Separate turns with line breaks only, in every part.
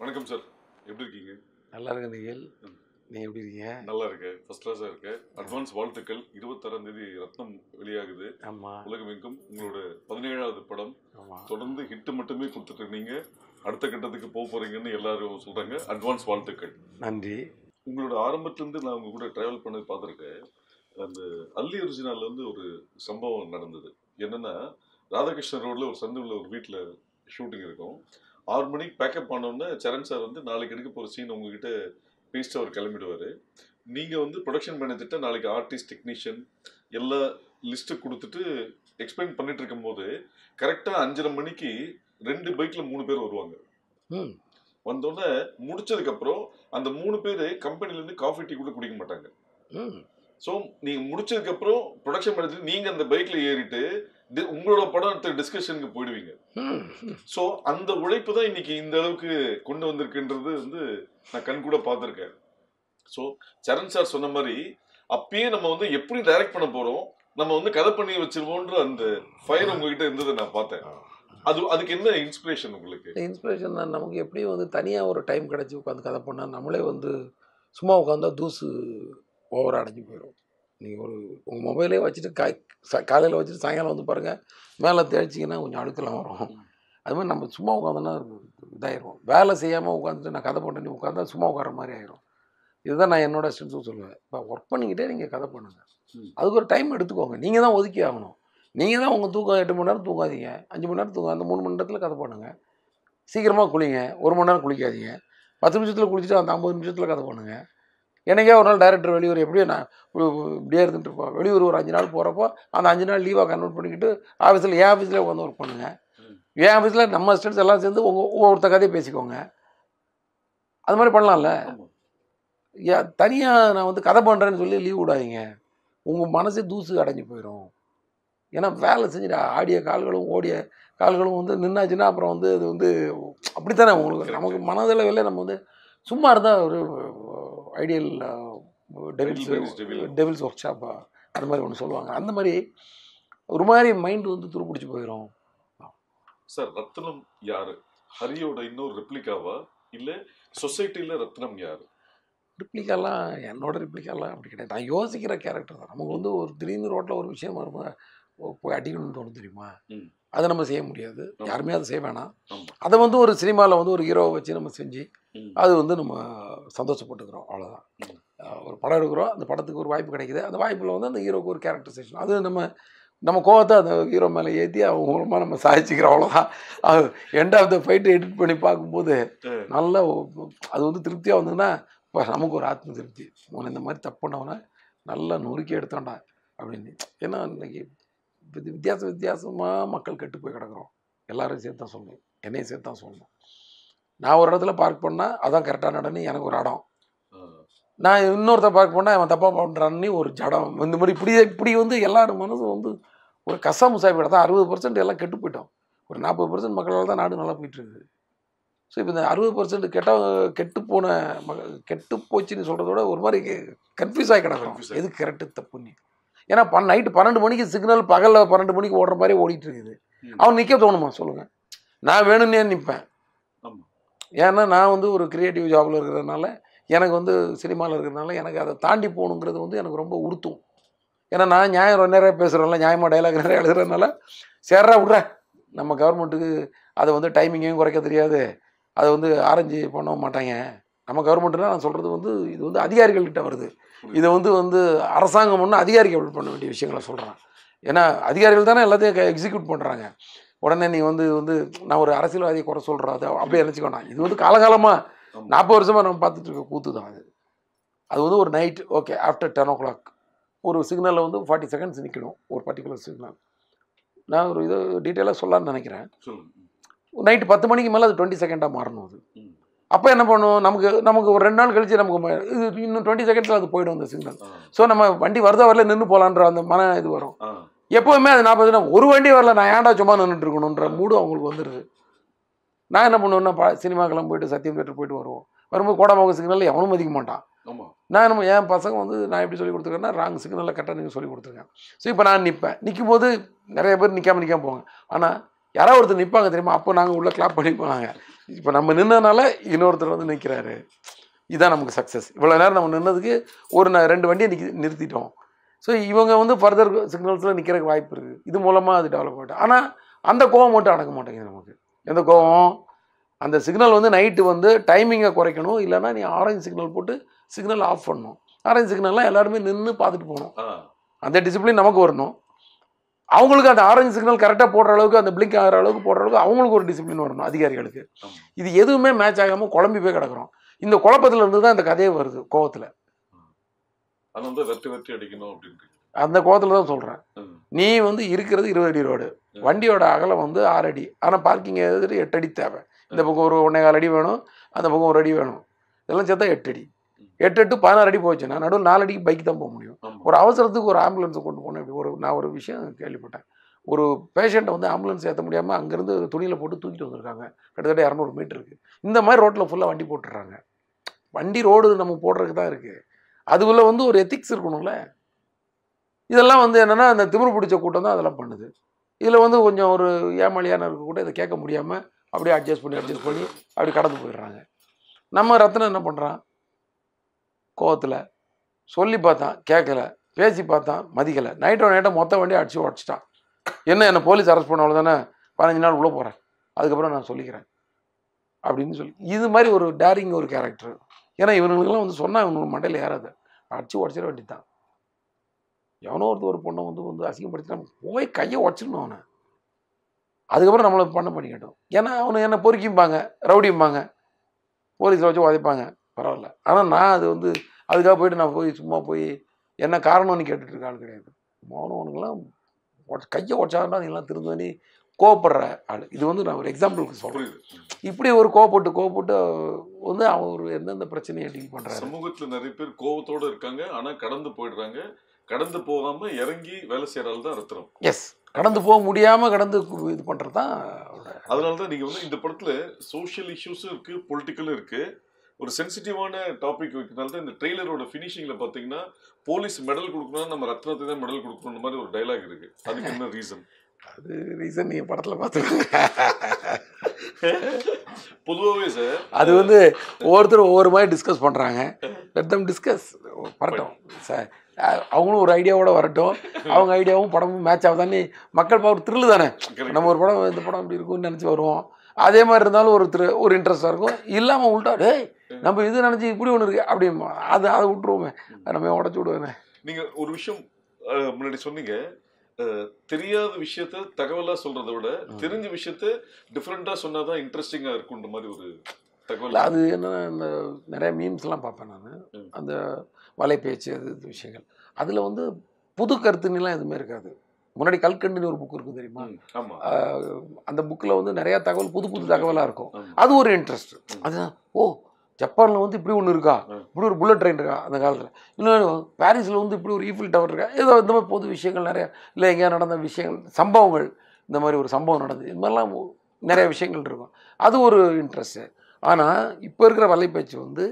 வணக்கம் சார், எப்படி இருக்கீங்க?
நல்லா இருக்க நிகழ். நீ எப்படி இருக்கீங்க?
நல்லா இருக்கு, ஃபர்ஸ்ட் கிளாஸா இருக்கு. அட்வான்ஸ் வாழ்த்துக்கள். 26ஆம் தேதி ரத்னம் வெளியாகுது.
ஆமா
உலகமெங்கும் உங்களோட 17வது படம்.
ஆமா
தொடர்ந்து ஹிட் மட்டுமே கொடுத்துட்டு இருக்கீங்க. அடுத்த கட்டத்துக்கு போக போறீங்கன்னு எல்லாரும் சொல்றாங்க. அட்வான்ஸ் வாழ்த்துக்கள்.
நன்றி.
உங்களோட ஆரம்பத்துல இருந்து நான் உங்க கூட டிராவல் பண்ணது பார்த்துருக்கேன். அந்த அல்லி ஒரிஜினல்ல இருந்து ஒரு சம்பவம் நடந்தது. என்னன்னா, ராதாகிருஷ்ணன் ரோட்ல ஒரு சந்துள்ள ஒரு வீட்டில் ஷூட்டிங் இருக்கும். 6 மணிக்கு பேக்கப் பண்ணோன்னே சரண் சார் வந்து நாளைக்கு எடுக்க போகிற சீன் உங்ககிட்ட பேசிட்டு அவர் கிளம்பிடுவார். நீங்கள் வந்து ப்ரொடக்ஷன் மேனேஜர்கிட்ட நாளைக்கு ஆர்டிஸ்ட், டெக்னீஷியன் எல்லா லிஸ்ட்டு கொடுத்துட்டு எக்ஸ்பிளைன் பண்ணிட்டு இருக்கும்போது கரெக்டாக 5:30 மணிக்கு 2 பைக்கில் 3 பேர் வருவாங்க. வந்தோடனே முடிச்சதுக்கப்புறம் அந்த 3 பேர் கம்பெனிலேருந்து காஃபி டீ கூட குடிக்க மாட்டாங்க. ஸோ நீங்கள் முடிச்சதுக்கப்புறம் ப்ரொடக்ஷன் மேனேஜர் நீங்கள் அந்த பைக்கில் ஏறிட்டு உங்களோட படம் டிஸ்கஷனுக்கு போயிடுவீங்க. ஸோ அந்த உழைப்பு தான் இன்னைக்கு இந்த அளவுக்கு கொண்டு வந்திருக்குன்றது வந்து நான் கண் கூட பார்த்துருக்கேன். ஸோ சரண் சார் சொன்ன மாதிரி அப்பயே நம்ம வந்து எப்படி டைரக்ட் பண்ண போறோம், நம்ம வந்து கதை பண்ணி வச்சிருவோன்ற அந்த ஃபயர் உங்ககிட்ட இருந்ததை நான் பார்த்தேன். அதுக்கு என்ன இன்ஸ்பிரேஷன் உங்களுக்கு?
இன்ஸ்பிரேஷன் தான். நமக்கு எப்படியும் வந்து தனியாக ஒரு டைம் கிடச்சி உட்காந்து கதை பண்ணால் நம்மளே வந்து சும்மா உட்காந்தா தூசு ஓவராக அடைஞ்சு போயிடும். நீங்கள் ஒரு உங்கள் மொபைலே வச்சுட்டு காலையில் வச்சுட்டு சாயங்காலம் வந்து பாருங்கள், மேலே தேய்ச்சிங்கன்னா கொஞ்சம் அழுக்கெல்லாம் வரும். அது மாதிரி நம்ம சும்மா உட்காந்தோன்னா இதாயிரும். வேலை செய்யாமல் உட்காந்துட்டு நான் கதை பண்ணி உட்காந்தா சும்மா உட்கார மாதிரி ஆயிரும். இதுதான் நான் என்னோட ஸ்டூடெண்ட்ஸும் சொல்லுவேன். இப்போ ஒர்க் பண்ணிக்கிட்டே நீங்கள் கதை பண்ணுங்கள். அதுக்கு ஒரு டைம் எடுத்துக்கோங்க. நீங்கள் தான் ஒதுக்கி ஆகணும். நீங்கள் தான் உங்கள் தூக்கம் 8 மணி நேரம் தூங்காதீங்க, 5 மணி நேரம் தூங்க. அந்த 3 மணி நேரத்தில் கதை பண்ணுங்கள். சீக்கிரமாக குளிங்க, 1 மணி நேரம் குளிக்காதீங்க. 10 நிமிஷத்தில் குளிச்சுட்டு அந்த 50 நிமிஷத்தில் கதை பண்ணுங்கள். எனக்கே ஒரு நாள் டைரக்டர் வெளியூர் எப்படியும் நான் இப்படியே இருந்துட்டு இருப்போம். வெளியூர் ஒரு 5 நாள் போகிறப்போ அந்த 5 நாள் லீவாக கன்வெர்ட் பண்ணிக்கிட்டு ஆஃபீஸில் என் ஆஃபீஸில் உட்காந்து ஒர்க் பண்ணுங்கள். என் ஆஃபீஸில் நம்ம ஸ்டூடெண்ட்ஸ் எல்லாம் சேர்ந்து ஒவ்வொருத்த கதையை பேசிக்கோங்க. அது மாதிரி பண்ணலாம்ல. தனியாக நான் வந்து கதை பண்ணுறேன்னு சொல்லி லீவ் விடாதீங்க. உங்கள் மனசே தூசு அடைஞ்சு போயிடும். ஏன்னா வேலை செஞ்சுட்டு ஆடிய கால்களும் ஓடிய கால்களும் வந்து நின்னாச்சுன்னா அப்புறம் வந்து அது வந்து அப்படித்தானே உங்களுக்கு நமக்கு மனதளவில் நம்ம வந்து சும்மா இருந்தால் ஒரு ஐடியல் டெவில்ஸ் ஒர்க் ஷாப்பா அது மாதிரி ஒன்று சொல்லுவாங்க. அந்த மாதிரி ஒரு மாதிரி மைண்டு வந்து துருப்பிடிச்சு போயிடும்.
சார், ரத்னம் யாரு? ஹரியோட இன்னொரு ரெப்ளிகாவா இல்லை சொசைட்டியில் ரத்னம் யாரு?
ரிப்ளிகாலாம் என்னோட ரிப்ளிகாலாம் அப்படி கிடையாது. நான் யோசிக்கிற கேரக்டர் தான். நமக்கு வந்து ஒரு திடீர்னு ரோட்டில் ஒரு விஷயம் வரும்போது போய் அடிக்கணும்னு தோணும் தெரியுமா? அதை நம்ம செய்ய முடியாது, யாருமே அதை செய்ய வேணாம். அதை வந்து ஒரு சினிமாவில் வந்து ஒரு ஹீரோவை வச்சு நம்ம செஞ்சு அது வந்து நம்ம சந்தோஷப்பட்டுக்கிறோம், அவ்வளோதான். ஒரு படம் எடுக்கிறோம், அந்த படத்துக்கு ஒரு வாய்ப்பு கிடைக்குது, அந்த வாய்ப்பில் வந்து அந்த ஹீரோவுக்கு ஒரு கேரக்டரைசேஷன், அது நம்ம கோவத்தை அந்த ஹீரோ மேலே ஏற்றி அவங்க மூலமாக நம்ம சாதிச்சுக்கிறோம், அவ்வளோதான். அது end of the fight edit பண்ணி பார்க்கும்போது நல்ல அது வந்து திருப்தியாக வந்ததுன்னா இப்போ நமக்கு ஒரு ஆத்ம திருப்தி. உன இந்த மாதிரி தப்பு பண்ணவனை நல்லா நொறுக்கி எடுத்தோண்டா அப்படின்னு. ஏன்னா இன்னைக்கு வித்தியாசமாக மக்கள் கெட்டு போய் கிடக்குறோம். எல்லாரும் சேர்த்து தான் சொல்லணும், என்னையும் சேர்த்து தான் சொல்லணும். நான் ஒரு இடத்துல பார்க் பண்ணால் அதான் கரெக்டாக நடன்னு எனக்கு ஒரு இடம், நான் இன்னொருத்த பார்க் பண்ணால் அவன் தப்பாக பண்ணுறான்னு ஒரு ஜடம். இந்த மாதிரி இப்படி வந்து எல்லாரும் மனசும் வந்து ஒரு கசாமுசாய் தான். 60% எல்லாம் கெட்டு போயிட்டோம். ஒரு 40% மக்களால் தான் நாடு நல்லா போயிட்டுருக்குது. ஸோ இப்போ இந்த 60% கெட்டு போச்சுன்னு சொல்கிறத விட ஒரு மாதிரி கன்ஃபியூஸ் ஆகி கிடக்குறோம். எது கரெக்டு தப்புன்னு. ஏன்னா நைட்டு 12 மணிக்கு சிக்னல் பகலில் 12 மணிக்கு ஓடுற மாதிரி ஓடிட்டு இருக்குது. அவன் நிற்க தோணுமா சொல்லுங்கள்? நான் வேணும்னே நிற்பேன். ஏன்னா நான் வந்து ஒரு கிரியேட்டிவ் ஜாபில் இருக்கிறதுனால, எனக்கு வந்து சினிமாவில் இருக்கிறதுனால எனக்கு அதை தாண்டி போகணுங்கிறது வந்து எனக்கு ரொம்ப உறுத்தும். ஏன்னா நான் நியாயம் நிறைய பேசுகிறேன்ல, நியாயமாக டைலாக் நிறைய எழுதுறதுனால சேர்றா விட்ற, நம்ம கவர்மெண்ட்டுக்கு அதை வந்து டைமிங்கையும் குறைக்க தெரியாது, அதை வந்து ஆரஞ்சு பண்ண மாட்டாங்க. நம்ம கவர்மெண்ட்டுனா நான் சொல்கிறது வந்து இது வந்து அதிகாரிகள்கிட்ட வருது. இதை வந்து அரசாங்கம் ஒன்று அதிகாரிகள் பண்ண வேண்டிய விஷயங்களை சொல்கிறேன். ஏன்னா அதிகாரிகள் தானே எல்லாத்தையும் எக்ஸிக்யூட் பண்ணுறாங்க. உடனே நீ வந்து நான் ஒரு அரசியல்வாதியை குறை சொல்கிறோம், அதை அப்படியே நினச்சிக்கோண்ணா. இது வந்து காலகாலமாக 40 வருஷமாக நம்ம பார்த்துட்டு இருக்க கூத்து தான் அது வந்து ஒரு நைட் ஓகே ஆஃப்டர் 10 o'clock ஒரு சிக்னலில் வந்து 40 செகண்ட்ஸ் நிற்கணும், ஒரு பர்டிகுலர் சிக்னல். நான் ஒரு இது டீட்டெயிலாக சொல்லலான்னு நினைக்கிறேன். நைட்டு 10 மணிக்கு மேலே அது 20 செகண்டாக மாறணும். அது அப்போ என்ன பண்ணுவோம், நமக்கு ஒரு 2 நாள் கழிச்சு நமக்கு இது இன்னும் 20 செகண்ட்ஸில் அது போயிடும் அந்த சிக்னல். ஸோ நம்ம வண்டி வருதா வரல நின்று போகலான்ற அந்த மன இது வரும். எப்போவுமே அது 40 ஒரு வண்டி வரல, நான் ஏன்டா சும்மா நின்றுட்டு இருக்கணுன்ற மூடு அவங்களுக்கு வந்துடுது. நான் என்ன பண்ணுவேன்னா சினிமாக்கெல்லாம் போயிட்டு சத்தியம் தேட்டர் போயிட்டு வரும்போது கோடம்பாக்கம் சிக்னலில் எவனும் மதிக்க மாட்டான். நான் என் பசங்க வந்து நான் எப்படி சொல்லி கொடுத்துருக்கேன்னா ராங் சிக்னலில் கரெக்டாக நீங்கள் சொல்லி கொடுத்துருக்கேன். ஸோ இப்போ நான் நிற்பேன் போது நிறைய பேர் நிற்காம போவாங்க. ஆனால் யாராவது ஒருத்தர் நிற்பாங்க தெரியுமா, அப்போ நாங்கள் உள்ளே கிளாப் பண்ணி போனாங்க. இப்போ நம்ம நின்னனால இன்னொருத்தர் வந்து நிற்கிறாரு, இதுதான் நமக்கு சக்ஸஸ். இவ்வளோ நேரம் நம்ம நின்னதுக்கு ஒரு 2 வண்டியை நிறுத்திட்டோம். ஸோ இவங்க வந்து ஃபர்தர் சிக்னல்ஸில் நிற்கிறதுக்கு வாய்ப்பு இருக்குது. இது மூலமாக அது டெவலப் ஆகிட்டு, ஆனால் அந்த கோவம் மட்டும் அடக்க மாட்டேங்குது நமக்கு. எந்த கோவம்? அந்த சிக்னல் வந்து நைட்டு வந்து டைமிங்கை குறைக்கணும், இல்லைன்னா நீ ஆரஞ்சு சிக்னல் போட்டு சிக்னல் ஆஃப் பண்ணணும். ஆரஞ்சு சிக்னல்லாம் எல்லாருமே நின்று பார்த்துட்டு போகணும். அந்த டிசிப்ளின் நமக்கு வரணும். அவங்களுக்கு அந்த ஆரஞ்சு சிக்னல் கரெக்டாக போடுற அளவுக்கு, அந்த பிளிங்க் ஆகிற அளவுக்கு போடுற அளவுக்கு அவங்களுக்கு ஒரு டிசிப்ளின் வரணும் அதிகாரிகளுக்கு. இது எதுவுமே மேட்ச் ஆகாமல் குழம்பி போய் கிடக்குறோம். இந்த குழப்பத்தில் இருந்து தான் இந்த கதையே வருது, கோவத்தில். அந்த கோவத்தில் தான் சொல்கிறேன். நீ வந்து இருக்கிறது 20 அடி ரோடு, வண்டியோட அகலம் வந்து 6 அடி, ஆனால் பார்க்கிங் எதிர்த்து 8 அடி தேவை. இந்த பக்கம் ஒரு 1.25 அடி வேணும், அந்த பக்கம் 1 அடி வேணும். இதெல்லாம் சேர்த்தா 8 அடி. 8 to 16 அடி போச்சுன்னா நடுவில் 4 அடிக்கு பைக் தான் போக முடியும். ஒரு அவசரத்துக்கு ஒரு ஆம்புலன்ஸை கொண்டு போனேன். இப்படி நான் ஒரு விஷயம் கேள்விப்பட்டேன். ஒரு பேஷண்ட்டை வந்து ஆம்புலன்ஸ் ஏற்ற முடியாமல் அங்கேருந்து துணியில் போட்டு தூக்கிட்டு வந்திருக்காங்க. கிட்டத்தட்ட 200 மீட்டருக்கு. இந்த மாதிரி ரோட்டில் ஃபுல்லாக வண்டி போட்டுடுறாங்க. வண்டி ரோடு நம்ம போடுறதுக்கு தான் இருக்குது. அதுக்குள்ளே வந்து ஒரு எத்திக்ஸ் இருக்கணும்ல. இதெல்லாம் வந்து என்னென்னா அந்த திமிரு பிடிச்ச கூட்டம் தான் அதெல்லாம் பண்ணுது. இதில் வந்து கொஞ்சம் ஒரு ஏமாளியான இருக்க கூட இதை கேட்க முடியாமல் அப்படியே அட்ஜஸ்ட் பண்ணி அப்படி கடந்து போயிடுறாங்க. நம்ம ரத்னம் என்ன பண்ணுறான்? கோவத்தில் சொல்லி பார்த்தான், கேட்கல. பேசி பார்த்தான், மதிக்கலை. நைட்டோ மொத்த வண்டியை அடிச்சு உடச்சிட்டான். என்னை போலீஸ் அரெஸ்ட் பண்ண அவ்வளோதானே, 15 நாள் உள்ளே போகிறேன், அதுக்கப்புறம் நான் சொல்லிக்கிறேன் அப்படின்னு சொல்லி. இது மாதிரி ஒரு டேரிங் ஒரு கேரக்டர். ஏன்னா இவனுங்களுக்குலாம் வந்து சொன்னால் இவனுக்கு மண்டையில் ஏறாது. அடிச்சு உடச்சிட வேண்டியதான். எவனோ ஒரு பொண்ணை வந்து அசிங்கப்படுத்தினா போய் கையை உடச்சிடணும் அவனை. அதுக்கப்புறம் நம்மளை பண்ண பண்ணிக்கட்டும். ஏன்னா அவனை என்ன பொறுக்கிம்பாங்க, ரவுடிம்பாங்க, போலீஸில் வச்சு உதைப்பாங்க, பரவாயில்ல. ஆனால் நான் அது வந்து அதுக்காக போய்ட்டு நான் போய் சும்மா போய் என்ன காரணம்னு கேட்டுட்டு இருக்க ஆள் கிடையாது. மௌனவனுங்கெல்லாம் கையை உடச்சாதான் நீங்களாம் திருந்தனி கோவப்படுற ஆள். இது வந்து நான் ஒரு எக்ஸாம்பிளுக்கு சொல்கிறேன். இப்படி ஒரு கோவப்பட்டு வந்து அவன் ஒரு எந்தெந்த பிரச்சனையை டீல் பண்ணுறாங்க.
சமூகத்தில் நிறைய பேர் கோவத்தோடு இருக்காங்க, ஆனால் கடந்து போயிடுறாங்க. கடந்து போகாம இறங்கி வேலை செய்யறாள் தான் ரத்னம்.
எஸ், கடந்து போக முடியாம கடந்து இது பண்றது தான்.
அதனாலதான் நீங்க வந்து இந்த படத்துல சோஷியல் இஷ்யூஸும் இருக்கு, பொலிட்டிக்கலும் இருக்கு. ஒரு சென்சிட்டிவான டாபிக் வைக்கிறதுனால தான் இந்த ட்ரெய்லரோட ஃபினிஷிங்ல பாத்தீங்கன்னா போலீஸ் மெடல் கொடுக்கணும், நம்ம ரத்னத்தை தான் மெடல் கொடுக்கணும் மாதிரி ஒரு டைலாக் இருக்கு. அதுக்கு என்ன ரீசன்?
அது ரீசன் நீங்க படத்துல பாத்துக்கோங்க.
பொதுவாகவே சார்
அது வந்து ஒவ்வொருத்தரும் ஒவ்வொரு மாதிரி டிஸ்கஸ் பண்றாங்க. Let them discuss. படட்டும் சார், அவங்களும் ஒரு ஐடியாவோட வரட்டும். அவங்க ஐடியாவும் படமும் மேட்ச் ஆகுதானே மக்கள் ஒரு த்ரில்லு தானே. நம்ம ஒரு படம் இந்த படம் இப்படி இருக்கும்னு நினச்சி வருவோம். அதே மாதிரி இருந்தாலும் ஒரு இன்ட்ரெஸ்டாக இருக்கும். இல்லாமல் உள்ட்டா டேய் நம்ம இது நினச்சி இப்படி ஒன்று இருக்கு அப்படிமா அதை விட்டுருவோமே, நம்ம உடச்சி விடுவேன்.
நீங்கள் ஒரு விஷயம் முன்னாடி சொன்னீங்க, தெரியாத விஷயத்த தகவலாக சொல்கிறத விட தெரிஞ்ச விஷயத்த டிஃப்ரெண்ட்டாக சொன்னால் தான் இன்ட்ரெஸ்டிங்காக இருக்குன்ற மாதிரி ஒரு தகவல்.
அது என்னன்னா இந்த நிறைய மீம்ஸ்லாம் பார்ப்பேன் நான். அந்த வலைப்பேச்சு அது விஷயங்கள் அதில் வந்து புது கருத்துலாம் எதுவுமே இருக்காது. முன்னாடி கல்கண்டுன்னு ஒரு புக் இருக்கும் தெரியுமா? அந்த புக்கில் வந்து நிறையா தகவல் புது தகவலாக இருக்கும். அது ஒரு இன்ட்ரெஸ்ட். அதுதான் ஓ ஜப்பானில் வந்து இப்படி ஒன்று இருக்கா, இப்படி ஒரு புல்லட் ட்ரெயின் இருக்கா அந்த காலத்தில், இன்னும் பாரிஸில் வந்து இப்படி ஒரு ஈஃபில் டவர் இருக்கா, ஏதோ இந்த மாதிரி பொது விஷயங்கள் நிறையா, இல்லை எங்கேயா நடந்த விஷயங்கள் சம்பவங்கள், இந்த மாதிரி ஒரு சம்பவம் நடந்தது, இது மாதிரிலாம் நிறைய விஷயங்கள் இருக்கும். அது ஒரு இன்ட்ரெஸ்ட்டு. ஆனால் இப்போ இருக்கிற வலைப்பேச்சு வந்து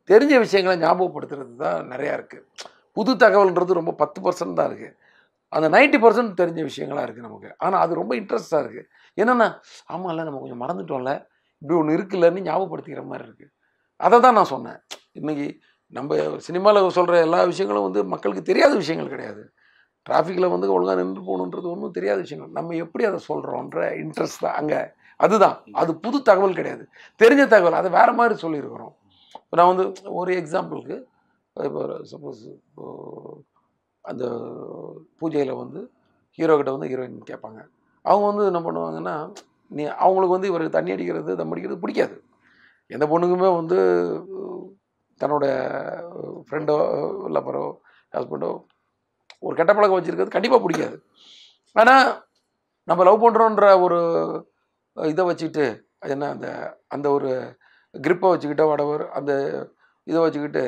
தெரிஞ்ச விஷயங்களை ஞாபகப்படுத்துறது தான் நிறையா இருக்குது. புது தகவல்ன்றது ரொம்ப 10% தான் இருக்குது. அந்த 90% தெரிஞ்ச விஷயங்களாக இருக்குது நமக்கு. ஆனால் அது ரொம்ப இன்ட்ரெஸ்டாக இருக்குது. என்னென்னா ஆமாம்ல நம்ம கொஞ்சம் மறந்துட்டோம்ல, இப்படி ஒன்று இருக்குல்லன்னு ஞாபகப்படுத்திக்கிற மாதிரி இருக்குது. அதை தான் நான் சொன்னேன். இன்றைக்கி நம்ம சினிமாவில் சொல்கிற எல்லா விஷயங்களும் வந்து மக்களுக்கு தெரியாத விஷயங்கள் கிடையாது. டிராஃபிக்கில் வந்து ஒழுங்காக நின்று போகணுன்றது ஒன்றும் தெரியாத விஷயங்கள். நம்ம எப்படி அதை சொல்கிறோன்ற இன்ட்ரெஸ்ட் தான் அங்கே. அதுதான் அது புது தகவல் கிடையாது, தெரிஞ்ச தகவல். அதை வேறு மாதிரி சொல்லியிருக்கிறோம். இப்போ நான் வந்து ஒரு எக்ஸாம்பிளுக்கு, இப்போ சப்போஸ் அந்த பூஜையில் வந்து ஹீரோக்கிட்ட வந்து ஹீரோயின் கேட்பாங்க. அவங்க வந்து என்ன பண்ணுவாங்கன்னா, அவங்களுக்கு வந்து இவர் தண்ணி அடிக்கிறது தம் அடிக்கிறது பிடிக்காது. எந்த பொண்ணுக்குமே வந்து தன்னோட ஃப்ரெண்டோ லப்பரோ ஹஸ்பண்டோ ஒரு கெட்ட பழக்கம் வச்சுருக்கிறது கண்டிப்பாக பிடிக்காது. ஆனால் நம்ம லவ் பண்ணுறோன்ற ஒரு இதை வச்சுக்கிட்டு, அது என்ன அந்த ஒரு கிரிப்பை வச்சுக்கிட்டோ வடவர் அந்த இதை வச்சுக்கிட்டு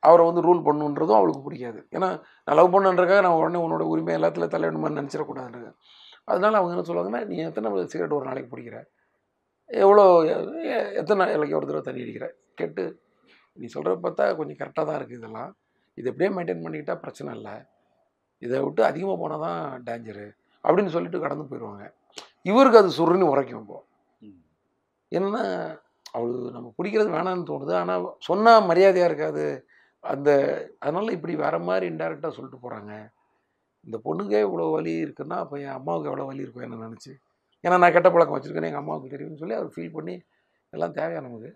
அவரை வந்து ரூல் பண்ணுன்றதும் அவளுக்கு பிடிக்காது. ஏன்னா நான் லவ் பண்ணுன்றக்காக நான் உடனே உன்னோட உரிமை எல்லாத்துல தலையிடணுமான்னு நினச்சிடக்கூடாதுங்க. அதனால அவங்க என்ன சொல்லுவாங்கன்னா, நீ எத்தனை சிகரெட் ஒரு நாளைக்கு பிடிக்கிற, எவ்வளோ எத்தனை நாளைக்கு ஒரு தடவை தண்ணி அடிக்கிற கேட்டு, நீ சொல்கிறத பார்த்தா கொஞ்சம் கரெக்டாக தான் இருக்குது, இதெல்லாம் இது எப்படியே மெயின்டைன் பண்ணிக்கிட்டால் பிரச்சனை இல்லை, இதை விட்டு அதிகமாக போனால் தான் டேஞ்சரு அப்படின்னு சொல்லிட்டு கடந்து போயிடுவாங்க. இவருக்கு அது சுருன்னு உரைக்கும். இப்போ என்னென்னா அவளுக்கு நம்ம பிடிக்கிறது வேணான்னு தோணுது. ஆனால் சொன்னால் மரியாதையாக இருக்காது. அதனால் இப்படி வேறு மாதிரி இன்டெரக்டாக சொல்லிட்டு போகிறாங்க. இந்த பொண்ணுக்கே இவ்வளோ வலி இருக்குன்னா அப்போ என் அம்மாவுக்கு எவ்வளோ வலி இருக்கும் என்ன நினச்சி. ஏன்னா நான் கெட்ட பழக்கம் வச்சுருக்கேன்னு எங்கள் அம்மாவுக்கு தெரியும்னு சொல்லி அவர் ஃபீல் பண்ணி எல்லாம் தேவையா நமக்கு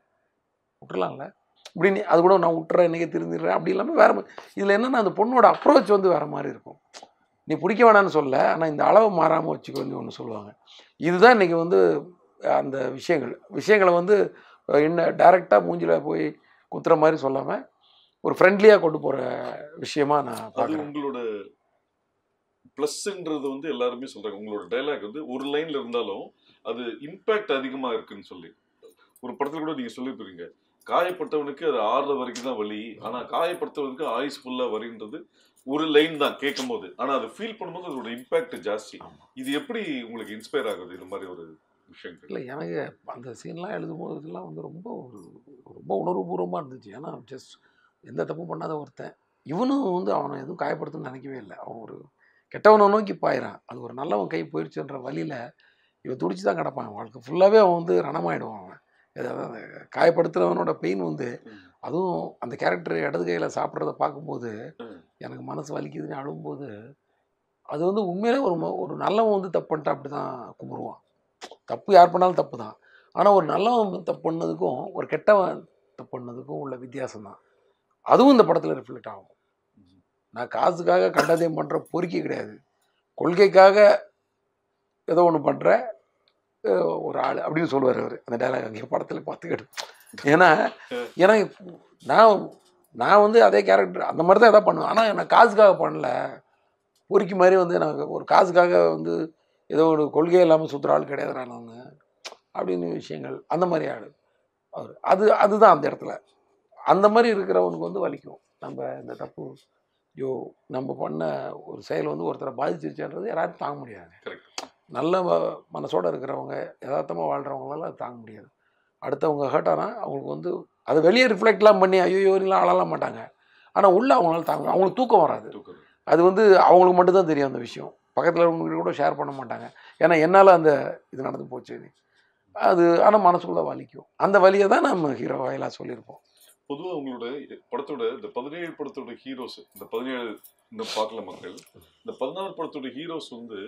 விட்டுறலாம்ல இப்படின்னு. அது கூட நான் விட்டுறேன், இன்றைக்கி திருந்திடுறேன் அப்படி இல்லாமல் வேறு இதில் என்னென்னா அந்த பொண்ணோட அப்ரோச் வந்து வேறு மாதிரி இருக்கும். நீ பிடிக்க வேணான்னு சொல்ல, ஆனால் இந்த அளவு மாறாமல் வச்சுக்கோன்னு ஒன்று சொல்லுவாங்க. இதுதான் இன்றைக்கி வந்து அந்த விஷயங்களை வந்து இன்னும் டைரெக்டாக மூஞ்சில் போய் குத்துற மாதிரி சொல்லாமல் ஒரு ஃப்ரெண்ட்லியாக கொண்டு போகிற விஷயமா நான் பார்க்குறேன்.
உங்களோட ப்ளஸ்ன்றது வந்து எல்லாருமே சொல்கிறாங்க. உங்களோட டைலாக் வந்து ஒரு லைனில் இருந்தாலும் அது இம்பேக்ட் அதிகமாக இருக்குன்னு சொல்லி ஒரு படத்தில் கூட நீங்கள் சொல்லியிருப்பீங்க. காயப்பட்டவனுக்கு அது ஆறுற வரைக்கும் தான் வலி, ஆனால் காயப்படுத்தவனுக்கு ஆயுஸ் ஃபுல்லாக வரின்றது ஒரு லைன் தான் கேட்கும் போது, ஆனால் அது ஃபீல் பண்ணும்போது அதோட இம்பேக்ட் ஜாஸ்தி. இது எப்படி உங்களுக்கு இன்ஸ்பயர் ஆகுது இந்த மாதிரி ஒரு விஷயங்கள்?
இல்லை, எனக்கு அந்த சீன்லாம் எழுதும் போதெல்லாம் வந்து ரொம்ப உணர்வுபூர்வமாக இருந்துச்சு. ஏன்னா ஜஸ்ட் எந்த தப்பும் பண்ணாத ஒருத்தன், இவனும் வந்து அவனை எதுவும் காயப்படுத்துன்னு நினைக்கவே இல்லை. அவன் ஒரு கெட்டவனை நோக்கி பாயிறான். அது ஒரு நல்லவன் கை போயிடுச்சுன்ற வழியில் இவன் துடிச்சு தான் கிடப்பான். வாழ்க்கை ஃபுல்லாகவே அவன் வந்து ரணமாயிடுவான். அவன் ஏதாவது காயப்படுத்துகிறவனோட பெயின் வந்து, அதுவும் அந்த கேரக்டர் இடது கையில் சாப்பிட்றத பார்க்கும்போது எனக்கு மனசு வலிக்குதுன்னு அழும்போது, அது வந்து உண்மையிலே ஒரு நல்லவன் வந்து தப்பு பண்ணிட்டா அப்படி தான் கும்பிடுவான். தப்பு யார் பண்ணாலும் தப்பு தான். ஆனால் ஒரு நல்லவன் தப்பு பண்ணதுக்கும் ஒரு கெட்டவன் தப்பு பண்ணதுக்கும் உள்ள வித்தியாசம் தான். அதுவும் இந்த படத்தில் ரிஃப்ளெக்ட் ஆகும். நான் காசுக்காக கண்டதையும் பண்ணுற பொறுக்கி கிடையாது, கொள்கைக்காக ஏதோ ஒன்று பண்ணுற ஒரு ஆள் அப்படின்னு சொல்லுவார் அவர். அந்த டைலாக் அங்கே படத்தில் பார்த்துக்கிட்டு. ஏன்னா நான் வந்து அதே கேரக்டர் அந்த மாதிரி தான் எதாவது பண்ணுவேன். ஆனால் நான் காசுக்காக பண்ணல, பொறுக்கி மாதிரி வந்து நான் ஒரு காசுக்காக வந்து ஏதோ ஒரு கொள்கை இல்லாமல் சுற்றுற ஆள் கிடையாது நான் அப்படின்னு விஷயங்கள். அந்த மாதிரி ஆள் அவர். அதுதான் அந்த இடத்துல அந்த மாதிரி இருக்கிறவனுக்கு வந்து வலிக்கும். நம்ம இந்த தப்பு நம்ம பண்ண ஒரு செயல் வந்து ஒருத்தரை பாதிச்சிருச்சுன்றது யாராவது தாங்க முடியாது. நல்ல மனசோடு இருக்கிறவங்க, யதார்த்தமாக வாழ்கிறவங்களால அது தாங்க முடியாது. அடுத்தவங்க ஹர்ட் ஆனால் அவங்களுக்கு வந்து அதை வெளியே ரிஃப்ளெக்ட்லாம் பண்ணி ஐயோலாம் அழலாம் மாட்டாங்க. ஆனால் உள்ளே அவங்களால தாங்க, அவங்களுக்கு தூக்கம் வராது. அது வந்து அவங்களுக்கு மட்டும்தான் தெரியும் அந்த விஷயம். பக்கத்தில் இருக்கிறவங்க கூட ஷேர் பண்ண மாட்டாங்க. ஏன்னா என்னால் அந்த இது நடந்து போச்சு அது. ஆனால் மனசுக்குள்ளே வலிக்கும். அந்த வலியை தான் நம்ம ஹீரோ வாயிலாக சொல்லியிருப்போம்.
பொதுவாக உங்களோட படத்தோட இந்த 17 படத்தோட ஹீரோஸ், இந்த 17 இந்த பார்க்கல மக்கள், இந்த 16 படத்தோட ஹீரோஸ் வந்து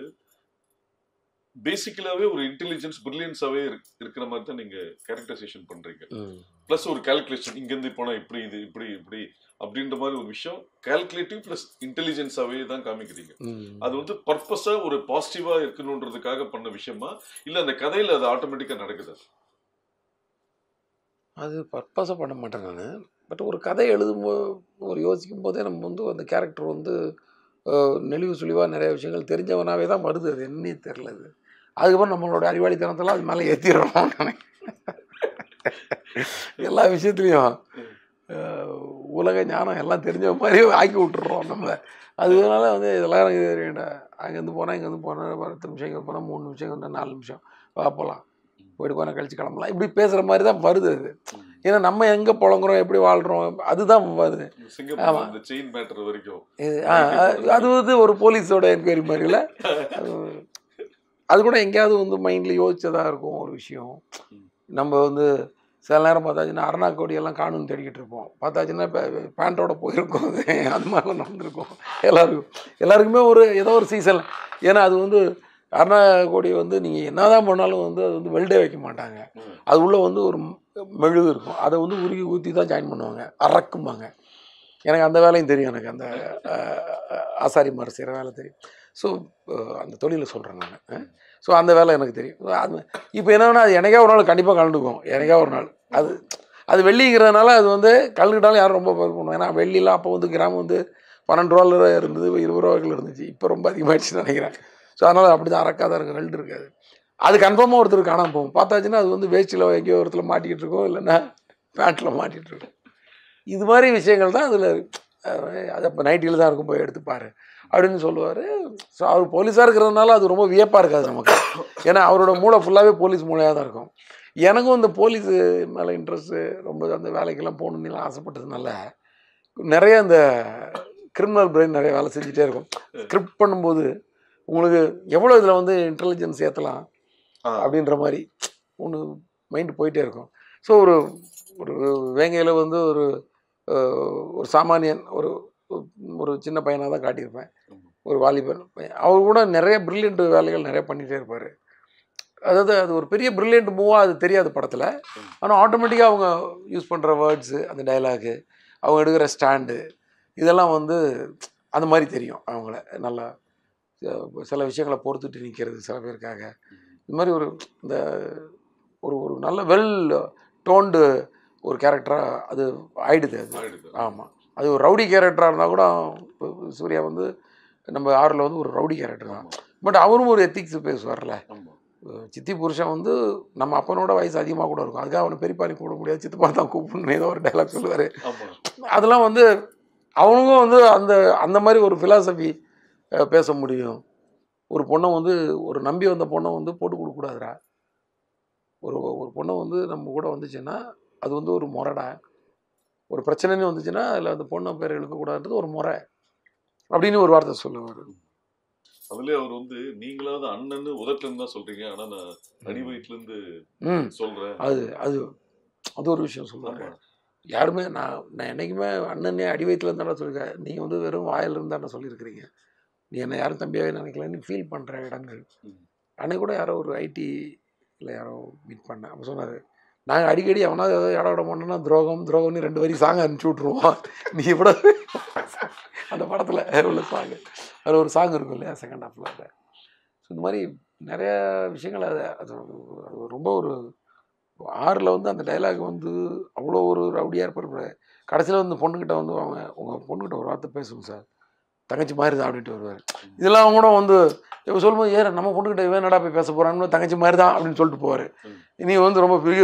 பேசிக்கலாவே ஒரு இன்டெலிஜென்ஸ் பிரில்லியன்ஸாவே இருக்கிற மாதிரி தான் நீங்க கேரக்டரைசேஷன் பண்றீங்க. பிளஸ் ஒரு கால்குலேஷன், இங்கிருந்து போனா இப்படி இது இப்படி இப்படி அப்படின்ற மாதிரி ஒரு விஷயம் கால்குலேட்டிவ் பிளஸ் இன்டெலிஜென்ஸாவே தான் காமிக்கிறீங்க. அது வந்து பர்பஸா ஒரு பாசிட்டிவா இருக்கணும்ன்றதுக்காக பண்ண விஷயமா இல்ல அந்த கதையில அது ஆட்டோமேட்டிக்கா நடக்குது?
அது பர்பஸாக பண்ண மாட்டேன் நான். பட் ஒரு கதை எழுதும்போது ஒரு யோசிக்கும் போதே நம்ம வந்து அந்த கேரக்டர் வந்து நெளிவு சுழிவாக நிறைய விஷயங்கள் தெரிஞ்சவனாவே தான் வருது. அது என்னன்னே தெரில. அது அதுக்கப்புறம் நம்மளோட அறிவாளித்தனத்தெல்லாம் அது மேலே ஏற்றிடுறோம். எல்லா விஷயத்துலையும் உலக ஞானம் எல்லாம் தெரிஞ்ச மாதிரி ஆக்கி விட்டுறோம் நம்மளை. அதனால வந்து இதெல்லாம் எனக்கு தெரியண்டா, அங்கேருந்து போனால் இங்கேருந்து போனால் 10 நிமிஷம், இங்கே போனால் 3 நிமிஷம், இங்கே 4 நிமிஷம் போகலாம், போய்ட்டு போனால் கழிச்சு கிளம்பலாம், இப்படி பேசுகிற மாதிரி தான் வருது அது. ஏன்னா நம்ம எங்கே புழங்குறோம், எப்படி வாழ்கிறோம், அதுதான் வருது. ஆமாம், அது வந்து ஒரு போலீஸோட என்கொயரி மாதிரில அது கூட எங்கேயாவது வந்து மைண்டில் யோசிச்சதாக இருக்கும் ஒரு விஷயம். நம்ம வந்து சில நேரம் பார்த்தாச்சுன்னா அருணாக்கோடியெல்லாம் காணுன்னு தேடிக்கிட்டு இருப்போம். பார்த்தாச்சுன்னா இப்போ பேண்ட்டோட போயிருக்கோம். அது மாதிரிலாம் நடந்திருக்கும் எல்லாருக்குமே ஒரு ஏதோ ஒரு சீசன். ஏன்னா அது வந்து அருணாக்கோடி வந்து நீங்கள் என்ன தான் பண்ணாலும் வந்து அது வந்து வெல்டே வைக்க மாட்டாங்க. அது உள்ளே வந்து ஒரு மெழுகு இருக்கும், அதை வந்து உருகி ஊற்றி தான் ஜாயின் பண்ணுவாங்க, அறக்கும்பாங்க. எனக்கு அந்த வேலையும் தெரியும், எனக்கு அந்த ஆசாரி மாதிரி செய்கிற வேலை தெரியும். ஸோ அந்த தொழிலை சொல்கிறேன் நான். ஸோ அந்த வேலை எனக்கு தெரியும். அது இப்போ என்னன்னா அது எனக்கே ஒரு நாள் கண்டிப்பாக கலந்துக்கும். எனக்கே ஒரு நாள் அது வெள்ளிங்கிறதுனால அது வந்து கலந்துக்கிட்டாலும் யாரும் ரொம்ப பண்ணுவோம். ஏன்னா வெள்ளிலாம் அப்போ வந்து கிராம் வந்து 12 ரூபாவில் இருந்தது, 20 ரூபாய்க்குள்ள இருந்துச்சு. இப்போ ரொம்ப அதிகமாகிடுச்சுன்னு நினைக்கிறேன். ஸோ அதனால் அப்படி தான் அறக்காக தான் இருக்கும், வெல்டு இருக்காது. அது கன்ஃபார்மாக ஒருத்தர் காணாமல் போகும். பார்த்தாச்சுன்னா அது வந்து வேஸ்ட்டில் எங்கேயோ ஒருத்தர் மாட்டிக்கிட்டு இருக்கும், இல்லைன்னா பேண்ட்டில் மாட்டிகிட்டு இருக்கும். இது மாதிரி விஷயங்கள் தான் அதில். அது அப்போ நைட்டில் தான் இருக்கும், போய் எடுத்துப்பார் அப்படின்னு சொல்லுவார். ஸோ அவர் போலீஸாக இருக்கிறதுனால அது ரொம்ப வியப்பாக இருக்காது நமக்கு. ஏன்னா அவரோட மூளை ஃபுல்லாகவே போலீஸ் மூளையாக தான் இருக்கும். எனக்கும் இந்த போலீஸு மேலே இன்ட்ரெஸ்ட்டு ரொம்ப, அந்த வேலைக்கெல்லாம் போகணுன்னு ஆசைப்பட்டதுனால நிறைய இந்த கிரிமினல் பிரெயின் நிறைய வேலை செஞ்சுட்டே இருக்கும். ஸ்கிரிப்ட் பண்ணும்போது உங்களுக்கு எவ்வளோ இதில் வந்து இன்டெலிஜென்ஸ் ஏற்றலாம் அப்படின்ற மாதிரி ஒன்று மைண்டு போயிட்டே இருக்கும். ஸோ ஒரு ஒரு வேங்கையில் வந்து ஒரு ஒரு சாமானியன் ஒரு ஒரு சின்ன பையனாக தான் காட்டியிருப்பேன், ஒரு வாலிபன் பையன். அவர் கூட நிறைய பிரில்லியன்ட் வேலைகள் நிறைய பண்ணிகிட்டே இருப்பார். அதாவது அது ஒரு பெரிய பிரில்லியன்ட் மூவாக அது தெரியாது படத்தில். ஆனால் ஆட்டோமேட்டிக்காக அவங்க யூஸ் பண்ணுற வேர்ட்ஸு, அந்த டைலாகு, அவங்க எடுக்கிற ஸ்டாண்டு, இதெல்லாம் வந்து அந்த மாதிரி தெரியும் அவங்கள. நல்லா சில விஷயங்களை பொறுத்துட்டு நிற்கிறது சில பேருக்காக. இது மாதிரி ஒரு இந்த ஒரு ஒரு நல்ல வெல் டோன்டு ஒரு கேரக்டராக அது ஆயிடுது அது. ஆமாம், அது ஒரு ரவுடி கேரக்டராக இருந்தால் கூட சூர்யா வந்து நம்ம ஆறில் வந்து ஒரு ரவுடி கேரக்டர் தான். பட் அவரும் ஒரு எத்திக்ஸ் பேசுவார்ல. சித்தி புருஷன் வந்து நம்ம அப்பனோட வயசு அதிகமாக கூட இருக்கும், அதுக்காக அவனை பெரியப்பாணி கூப்பிட முடியாது, சித்தப்பா தான் கூப்பிடணும், ஏதோ ஒரு டைலாக் சொல்லுவார். அதெல்லாம் வந்து அவனுக்கும் வந்து அந்த அந்த மாதிரி ஒரு ஃபிலாசபி பேச முடியும். ஒரு பொண்ணை வந்து ஒரு நம்பி வந்த பொண்ணை வந்து போட்டு கொடுக்கக்கூடாதுடா. ஒரு ஒரு பொண்ணை வந்து நம்ம கூட வந்துச்சுன்னா அது வந்து ஒரு முறைடா. ஒரு பிரச்சனைன்னு வந்துச்சுன்னா அதில் அந்த பொண்ணை பேர் எழுக்கக்கூடாதுன்றது ஒரு முறை அப்படின்னு ஒரு வார்த்தை சொல்லுவார்.
அதுலயே அவர் வந்து நீங்களாவது அண்ணன்னு உதட்டுன்னு தான் சொல்றீங்க, ஆனா நான் அடி வயிற்றுலேருந்து சொல்றேன்.
அது அது அது ஒரு விஷயம் சொல்லுவாங்க. யாருமே நான் என்னைக்குமே அண்ணனே அடி வயிற்றுல இருந்தாலும் சொல்லியிருக்கேன். நீங்கள் வந்து வெறும் வாயில் இருந்தாலும் சொல்லியிருக்கிறீங்க. நீ என்ன யாரும் தம்பியாகவே நினைக்கலன்னு ஃபீல் பண்ணுற இடங்கள். அன்னைக்கு கூட யாரோ ஒரு ஐடியில் யாரோ மீட் பண்ணேன். அப்போ சொன்னார், நாங்கள் அடிக்கடி அவனாவது ஏதோ இடம் விட மாட்டோம்னா துரோகம்னு 2 வரி சாங் அனுப்பிச்சி விட்ருவோம். நீ கூட அந்த படத்தில் உள்ள சாங், அதில் ஒரு சாங் இருக்கும் இல்லையா செகண்ட் ஹாஃபில். அதை ஸோ இந்த மாதிரி நிறைய விஷயங்கள் அது அது ரொம்ப ஒரு ஆறில் வந்து அந்த டைலாக் வந்து அவ்வளோ ஒரு ரவுடியாக இருப்பார். கடைசியில் வந்து பொண்ணுக்கிட்ட வந்து அவங்க உங்கள் பொண்ணுக்கிட்ட ஒரு வார்த்தை பேசணும் சார், தங்கச்சி மாதிரி தான் அப்படின்ட்டு வருவார். இதெல்லாம் கூட வந்து இப்போ சொல்லும்போது ஏற நம்ம பொண்ணுக்கிட்ட இவன் என்னடா போய் பேச போகிறான்னு, தங்கச்சி மாதிரி தான் அப்படின்னு சொல்லிட்டு போவார். நீ வந்து ரொம்ப பெரிய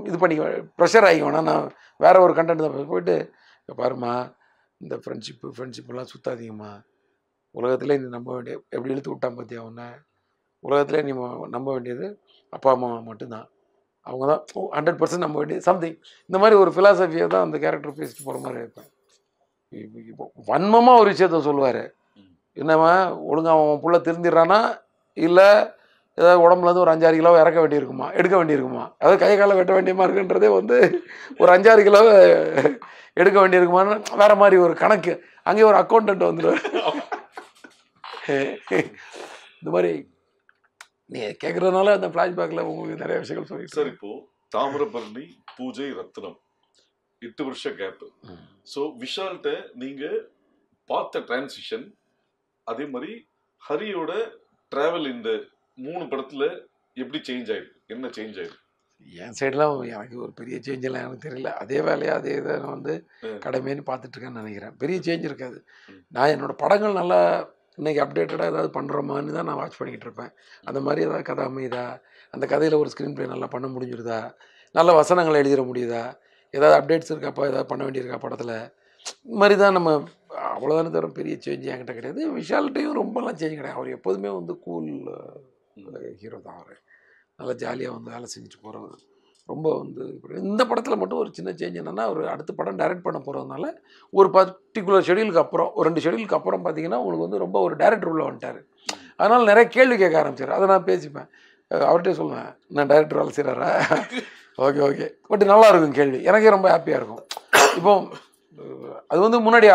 இது பண்ணிக்க ப்ரெஷர் ஆகி வேணா, நான் வேறு ஒரு கண்டென்ட் தான் போயிட்டு பாருமா இந்த ஃப்ரெண்ட்ஷிப்லாம் சுத்தாதீங்கம்மா, உலகத்தில் நீ நம்ப வேண்டிய எப்படி இழுத்து விட்டான் பார்த்தியா உன்னை, உலகத்தில் நீ நம்ப வேண்டியது அப்பா அம்மா மட்டும்தான், அவங்க தான் 100% நம்ப வேண்டியது சம்திங். இந்த மாதிரி ஒரு ஃபிலாசபியை தான் அந்த கேரக்டர் பேசிட்டு போகிற மாதிரி இருப்பேன். இப்போ வன்மமாக ஒரு விஷயத்த சொல்லுவார், என்னம்மா ஒழுங்காக அவன் புள்ள திருந்திடுறானா இல்லை ஏதாவது உடம்புலேருந்து ஒரு 5-6 கிலோ இறக்க வேண்டியிருக்குமா, எடுக்க வேண்டியிருக்குமா, அதாவது கை காலை வெட்ட வேண்டியமா இருக்குன்றதே வந்து ஒரு 5-6 கிலோவை எடுக்க வேண்டியிருக்குமான்னு வேறு மாதிரி ஒரு கணக்கு. அங்கேயே ஒரு அக்கௌண்டன்ட் வந்துடுவார். இந்த மாதிரி நீ கேட்குறதுனால அந்த ஃப்ளாஷ்பேக்கில் உங்களுக்கு நிறைய விஷயங்கள் சொல்லிட்டு
சார். இப்போ தாமிரபரணி, பூஜை, ரத்னம் 8 வருஷம் கேப்பு. ஸோ விஷால்கிட்ட நீங்கள் பார்த்த டிரான்சிஷன், அதே மாதிரி ஹரியோட ட்ராவல் இந்த 3 படத்தில் எப்படி சேஞ்ச் ஆயிருக்கு, என்ன சேஞ்ச் ஆயிருக்கு?
என் சைடெலாம் எனக்கு ஒரு பெரிய சேஞ்செல்லாம் எனக்கு தெரியல. அதே வேலையாக அதே இதை நான் வந்து கடமைன்னு பார்த்துட்ருக்கேன்னு நினைக்கிறேன். பெரிய சேஞ்ச் இருக்காது. நான் என்னோடய படங்கள் நல்லா இன்றைக்கி அப்டேட்டடாக ஏதாவது பண்ணுறோமான்னு தான் நான் வாட்ச் பண்ணிக்கிட்டு இருப்பேன். அந்த மாதிரி ஏதாவது கதை அமையுதா, அந்த கதையில் ஒரு ஸ்க்ரீன் ப்ளே நல்லா பண்ண முடிஞ்சிருதா, நல்ல வசனங்கள் எழுதிட முடியுதா, ஏதாவது அப்டேட்ஸ் இருக்காப்பா, ஏதாவது பண்ண வேண்டியிருக்கா படத்தில், இது மாதிரி தான் நம்ம. அவ்வளோதானே தவிர பெரிய சேஞ்ச் என்கிட்ட கிடையாது. விஷால்கிட்டையும் ரொம்பலாம் சேஞ்ச் கிடையாது. அவர் எப்போதுமே வந்து கூல் ஹீரோ தான். அவர் நல்லா ஜாலியாக வந்து வேலை செஞ்சுட்டு போகிறவர். ரொம்ப வந்து இந்த படத்தில் மட்டும் ஒரு சின்ன சேஞ்ச் என்னென்னா, அவர் அடுத்த படம் டைரக்ட் பண்ண போகிறதுனால ஒரு பர்டிகுலர் ஷெடியூலுக்கு அப்புறம் ஒரு 2 ஷெடியூலுக்கு அப்புறம் பார்த்தீங்கன்னா உங்களுக்கு வந்து ரொம்ப ஒரு டைரக்டர் உள்ள வந்துட்டார். அதனால் நிறைய கேள்வி கேட்க ஆரம்பிச்சார். அதை நான் பேசிப்பேன், அவர்கிட்டே சொல்லுவேன், நான் டைரக்டர் வேலை செய்கிறாரா, ஓகே பட் நல்லா இருக்கும் கேள்வி, எனக்கே ரொம்ப ஹாப்பியாக இருக்கும். இப்போ அது வந்து முன்னாடி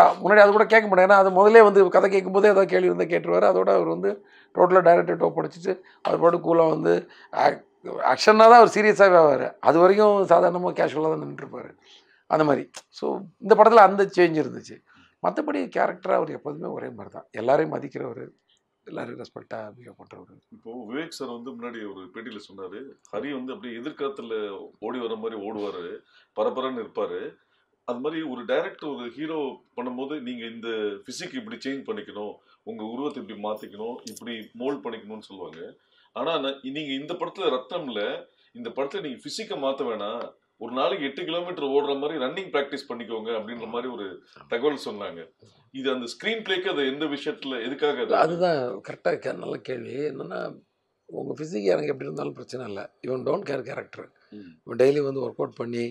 அது கூட கேட்க மாட்டேன். ஏன்னா அது முதலே வந்து கதை கேட்கும்போதே ஏதாவது கேள்வி இருந்தால் கேட்டுருவார். அதோட அவர் வந்து டோட்டலாக டைரக்டர் டோப் படிச்சுட்டு அவர் பாட்டு கூலாக வந்து ஆக்ஷனாக தான் அவர் சீரியஸாகவே ஆவார். அது வரைக்கும் சாதாரணமாக கேஷுவலாக தான் நின்றுருப்பார் அந்த மாதிரி. ஸோ இந்த படத்தில் அந்த சேஞ்ச் இருந்துச்சு. மற்றபடி கேரக்டராக அவர் எப்போதுமே ஒரே மாதிரி தான், எல்லாரையும் மதிக்கிறவர், எல்லாரும் ரெஸ்பெக்டாக பிஹேவ் பண்ணுறவர்.
இப்போது விவேக் சார் வந்து முன்னாடி ஒரு பேட்டியில் சொன்னார், ஹரி வந்து அப்படியே எதிர்காலத்தில் ஓடி வர மாதிரி ஓடுவார், பரபரன்னு இருப்பார். அது மாதிரி ஒரு டைரக்டர் ஒரு ஹீரோ பண்ணும்போது நீங்கள் இந்த ஃபிசிக் இப்படி சேஞ்ச் பண்ணிக்கணும், உங்கள் உருவத்தை இப்படி மாற்றிக்கணும், இப்படி மோல்ட் பண்ணிக்கணும்னு சொல்லுவாங்க. ஆனால் நீங்கள் இந்த படத்தில் ரத்னம்ல இந்த படத்தில் நீங்கள் ஃபிசிக்கை மாற்ற வேணாம், ஒரு நாளைக்கு 8 கிலோமீட்டர் ஓடுற மாதிரி ரன்னிங் ப்ராக்டிஸ் பண்ணிக்கோங்க அப்படின்ற மாதிரி ஒரு தகவல் சொன்னாங்க. இது அந்த ஸ்க்ரீன் பிளேக்கு அது எந்த விஷயத்தில் எதுக்காக?
அதுதான் கரெக்டாக நல்ல கேள்வி. என்னென்னா உங்கள் ஃபிசிக் எனக்கு எப்படி இருந்தாலும் பிரச்சனை இல்லை, இவன் டோன்ட் கேர் கேரக்டர். இவன் டெய்லி வந்து ஒர்க் அவுட் பண்ணி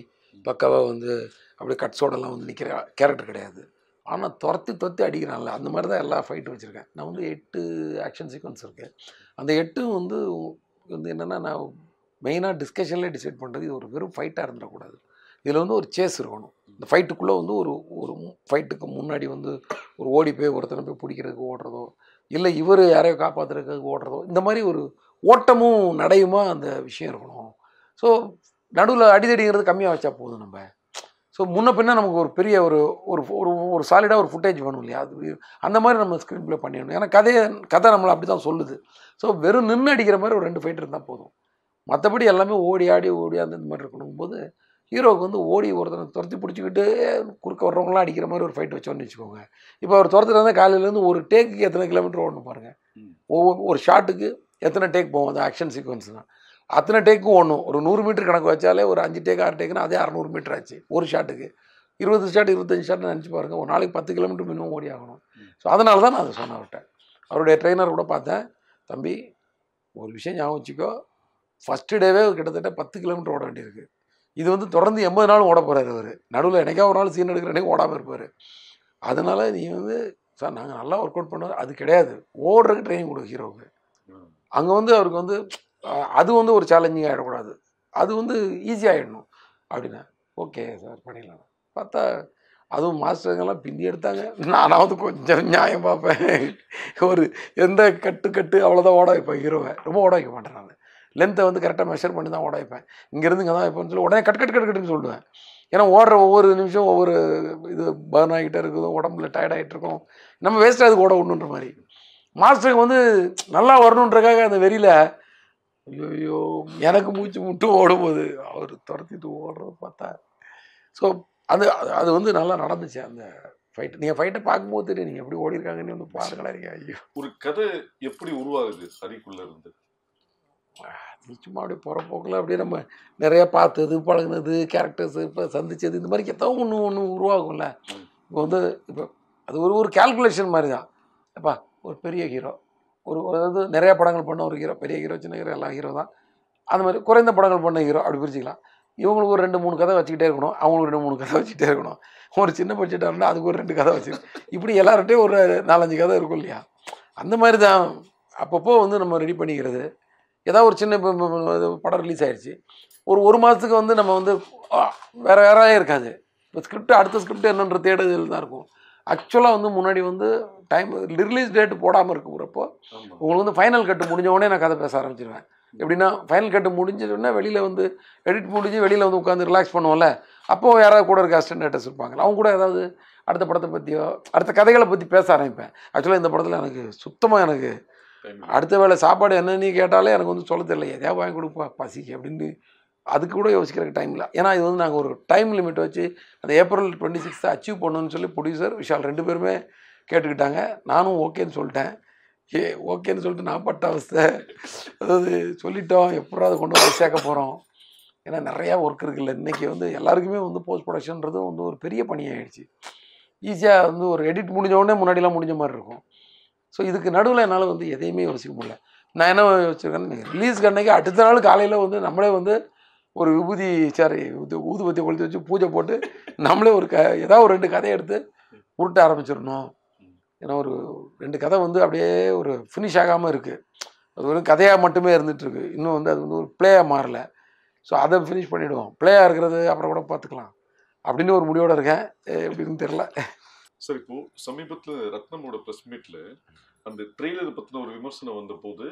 பக்காவாக வந்து அப்படியே கட்ஸோடலாம் வந்து நிற்கிற கேரக்டர் கிடையாது. ஆனால் துரத்தி அடிக்கிறான்ல, அந்த மாதிரி தான் எல்லா ஃபைட்டும் வச்சுருக்கேன். நான் வந்து 8 ஆக்ஷன் சீக்வன்ஸ் இருக்குது. அந்த 8 வந்து என்னென்னா நான் மெயினாக டிஸ்கஷன்லேயே டிசைட் பண்ணுறது இது ஒரு வெறும் ஃபைட்டாக இருந்துடக்கூடாது. இதில் வந்து ஒரு சேஸ் இருக்கணும். இந்த ஃபைட்டுக்குள்ளே வந்து ஒரு ஒரு ஃபைட்டுக்கு முன்னாடி வந்து ஒரு ஓடி போய் ஒருத்தனை போய் பிடிக்கிறதுக்கு ஓடுறதோ, இல்லை இவர் யாரையோ காப்பாற்றுறதுக்கு ஓடுறதோ, இந்த மாதிரி ஒரு ஓட்டமும் நடையுமா அந்த விஷயம் இருக்கணும். ஸோ நடுவில் அடிதடிங்கிறது கம்மியாக வச்சா போதும் நம்ம. ஸோ முன்ன பின்ன நமக்கு ஒரு பெரிய ஒரு ஒரு ஒரு சாலிடாக ஒரு ஃபுட்டேஜ் வேணும் இல்லையா? அது அந்த மாதிரி நம்ம ஸ்க்ரீன் ப்ளே பண்ணிடணும். ஏன்னா கதை நம்மளை அப்படி தான் சொல்லுது. ஸோ வெறும் நின்று அடிக்கிற மாதிரி ஒரு 2 ஃபைட் இருந்தால் போதும். மற்றபடி எல்லாமே ஓடி ஆடி அந்த மாதிரி இருக்கணும் போது ஹீரோவுக்கு வந்து ஓடி ஒருத்தனை துரத்தி பிடிச்சிக்கிட்டு குறுக்க வர்றவங்களாம் அடிக்கிற மாதிரி ஒரு ஃபைட் வச்சோன்னு வச்சுக்கோங்க. இப்போ அவர் துரத்துட்டு இருந்தால் காலையிலேருந்து ஒரு டேக்குக்கு எத்தனை கிலோமீட்டர் ஓடணும் பாருங்கள். ஒரு ஷாட்டுக்கு எத்தனை டேக் போகும், அது ஆக்ஷன் சீக்வன்ஸ் தான். அத்தனை டேக்கும் ஓடணும். ஒரு 100 மீட்டர் கணக்கு வச்சாலே ஒரு 5 டேக் 6 டேக்குன்னா அதே 600 மீட்டர் ஆச்சு ஒரு ஷாட்டுக்கு. 20 ஷாட் 25 ஷாட் நினச்சி பாருங்கள். ஒரு நாளைக்கு 10 கிலோமீட்டர் மினிமம் ஓடி ஆகணும். ஸோ அதனால தான் நான் அதை சொன்ன அவர்கிட்ட. அவருடைய ட்ரெயினர் கூட பார்த்தேன், தம்பி ஒரு விஷயம் ஞாபகம் வச்சுக்கோ, ஃபஸ்ட்டு டேவே கிட்டத்தட்ட 10 கிலோமீட்டர் ஓட வேண்டியிருக்கு. இது வந்து தொடர்ந்து 80 நாளும் ஓட போகிறார் அவர். நடுவில் எனக்கே ஒரு நாள் சீன் எடுக்கிற அன்றைக்கி ஓடாமல் இருப்பார். அதனால் நீ வந்து சார் நாங்கள் நல்லா ஒர்க் அவுட் பண்ணுவோம். அது கிடையாது, ஓடுறதுக்கு ட்ரைனிங் கொடு ஹீரோவுக்கு. அங்கே வந்து அவருக்கு வந்து அது வந்து ஒரு சேலஞ்சிங் ஆகிடக்கூடாது, அது வந்து ஈஸியாகிடணும் அப்படின்னா ஓகே சார் பண்ணிடலாம். பார்த்தா அதுவும் மாஸ்டருங்கெல்லாம் பின்னி எடுத்தாங்க. நானாவது கொஞ்சம் நியாயம் பார்ப்பேன். ஒரு எந்த கட்டு அவ்வளோதான் ஓட வைப்பேன் ஹீரோவை. ரொம்ப ஓட வைக்க மாட்டேன் நான். லென்த்தை வந்து கரெக்டாக மெஷர் பண்ணி தான் ஓட வைப்பேன். இங்கேருந்து இங்கே தான் வைப்பேன்னு சொல்லி உடனே கட்டுன்னு சொல்லுவேன். ஏன்னா ஓடுற ஒவ்வொரு நிமிஷம் ஒவ்வொரு இது பர்ன் ஆகிட்டே இருக்குது, உடம்புல டயர்ட் ஆகிட்டு இருக்கும், நம்ம வேஸ்ட்டாக அதுக்கு ஓட விடணுன்ற மாதிரி. மாஸ்டருக்கு வந்து நல்லா வரணுன்றக்காக அந்த வெறியில் ஐயோ எனக்கு மூச்சு முட்டும் ஓடும்போது அவர் துரத்திட்டு ஓடுறது பார்த்தா. ஸோ அது வந்து நல்லா நடந்துச்சு அந்த ஃபைட். நீங்கள் ஃபைட்டை பார்க்கும்போது தெரியும் நீங்கள் எப்படி ஓடிருக்காங்கன்னு வந்து பாருங்களேன். ஐயோ
ஒரு கதை எப்படி உருவாகுது ஹரிக்குள்ள இருந்து?
சும்மா அப்படியே போகிற போக்கில் அப்படியே நம்ம நிறையா பார்த்தது பழகுனது கேரக்டர்ஸு இப்போ சந்திச்சது இந்த மாதிரி ஏதோ ஒன்று உருவாகும்ல. இப்போ வந்து இப்போ அது ஒரு கேல்குலேஷன் மாதிரி தான். அப்பா ஒரு பெரிய ஹீரோ, அதாவது நிறையா படங்கள் பண்ண ஒரு ஹீரோ, பெரிய ஹீரோ சின்ன ஹீரோ எல்லாம் ஹீரோ தான். அந்த மாதிரி குறைந்த படங்கள் பண்ண ஹீரோ அப்படி பிரிச்சுக்கலாம். இவங்களுக்கு ஒரு 2-3 கதை வச்சுக்கிட்டே இருக்கணும், அவங்களுக்கு 2-3 கதை வச்சுக்கிட்டே இருக்கணும். ஒரு சின்ன பட்ஜெட்டாக இருந்தால் அதுக்கு ஒரு 2 கதை வச்சு இப்படி எல்லார்கிட்டையும் ஒரு 4-5 கதை இருக்கும் இல்லையா? அந்த மாதிரி தான் அப்பப்போ வந்து நம்ம ரெடி பண்ணிக்கிறது. ஏதாவது ஒரு சின்ன படம் ரிலீஸ் ஆகிடுச்சு, ஒரு மாதத்துக்கு வந்து நம்ம வந்து வேறு இருக்காது. இப்போ அடுத்த ஸ்கிரிப்ட் என்னன்ற தேடுதல் தான் இருக்கும். ஆக்சுவலாக வந்து முன்னாடி வந்து டைம் ரிலீஸ் டேட்டு போடாமல் இருக்கிறப்போ உங்களுக்கு வந்து ஃபைனல் கட்டு முடிஞ்ச உடனே நான் கதை பேச ஆரம்பிச்சிடுவேன். எப்படின்னா ஃபைனல் கட்டு முடிஞ்சோடனே வெளியில் வந்து எடிட் முடிஞ்சு வெளியில் வந்து உட்காந்து ரிலாக்ஸ் பண்ணுவோம்ல, அப்போது யாராவது கூட இருக்க அசிஸ்டன்ட் இருப்பாங்க, அவங்க கூட ஏதாவது அடுத்த படத்தை பற்றியோ அடுத்த கதைகளை பற்றி பேச ஆரம்பிப்பேன். ஆக்சுவலாக இந்த படத்தில் எனக்கு சுத்தமாக எனக்கு அடுத்த வேளை சாப்பாடு என்னன்னு கேட்டாலே எனக்கு வந்து சொல்ல தெரியல, எதையாவது வாங்கி கொடுப்பா பசிக்கு அப்படின்னு அதுக்கு கூட யோசிக்கிறதுக்கு டைம் இல்லை. ஏன்னா இது வந்து நாங்கள் ஒரு டைம் லிமிட் வச்சு அந்த April 26 அச்சீவ் பண்ணணும்னு சொல்லி ப்ரொடியூசர் விஷால் 2 பேருமே கேட்டுக்கிட்டாங்க. நானும் ஓகேன்னு சொல்லிட்டேன். ஓகேன்னு சொல்லிட்டு நான் பட்ட அவஸ்தை. அதாவது சொல்லிட்டோம், எப்படா அதை கொண்டு வந்து சேர்க்க போகிறோம். ஏன்னா நிறையா ஒர்க் இருக்குல்ல. இன்றைக்கி வந்து எல்லாருக்குமே வந்து போஸ்ட் ப்ரொடக்ஷன்றது வந்து ஒரு பெரிய பணியாகிடுச்சு. ஈஸியாக வந்து ஒரு எடிட் முடிஞ்ச உடனே முன்னாடிலாம் முடிஞ்ச மாதிரி இருக்கும். ஸோ இதுக்கு நடுவில் என்னால் வந்து எதையுமே யோசிக்க முடியல. நான் என்ன யோசிச்சிருக்கேன்னு ரிலீஸ்க்கு அன்றைக்கி அடுத்த நாள் காலையில் வந்து நம்மளே வந்து ஒரு ஊதுபத்தியை கொளுத்தி வச்சு பூஜை போட்டு நம்மளே ஏதாவது ஒரு 2 கதையை எடுத்து உருட்ட ஆரம்பிச்சிடணும். ஏன்னா ஒரு 2 கதை வந்து அப்படியே ஒரு ஃபினிஷ் ஆகாமல் இருக்குது. அது ஒரு கதையாக மட்டுமே இருந்துகிட்ருக்கு. இன்னும் வந்து அது வந்து ஒரு பிளேயாக மாறலை. ஸோ அதை ஃபினிஷ் பண்ணிவிடுவோம். பிளேயாக இருக்கிறது அப்புறம் கூட பார்த்துக்கலாம் அப்படின்னு ஒரு முடிவோடு இருக்கேன். எப்படின்னு தெரில.
சார் இப்போ சமீபத்தில் ரத்னமோட ப்ரெஸ் மீட்டில் அந்த ட்ரெய்லர் பற்றின ஒரு விமர்சனம் வந்த போது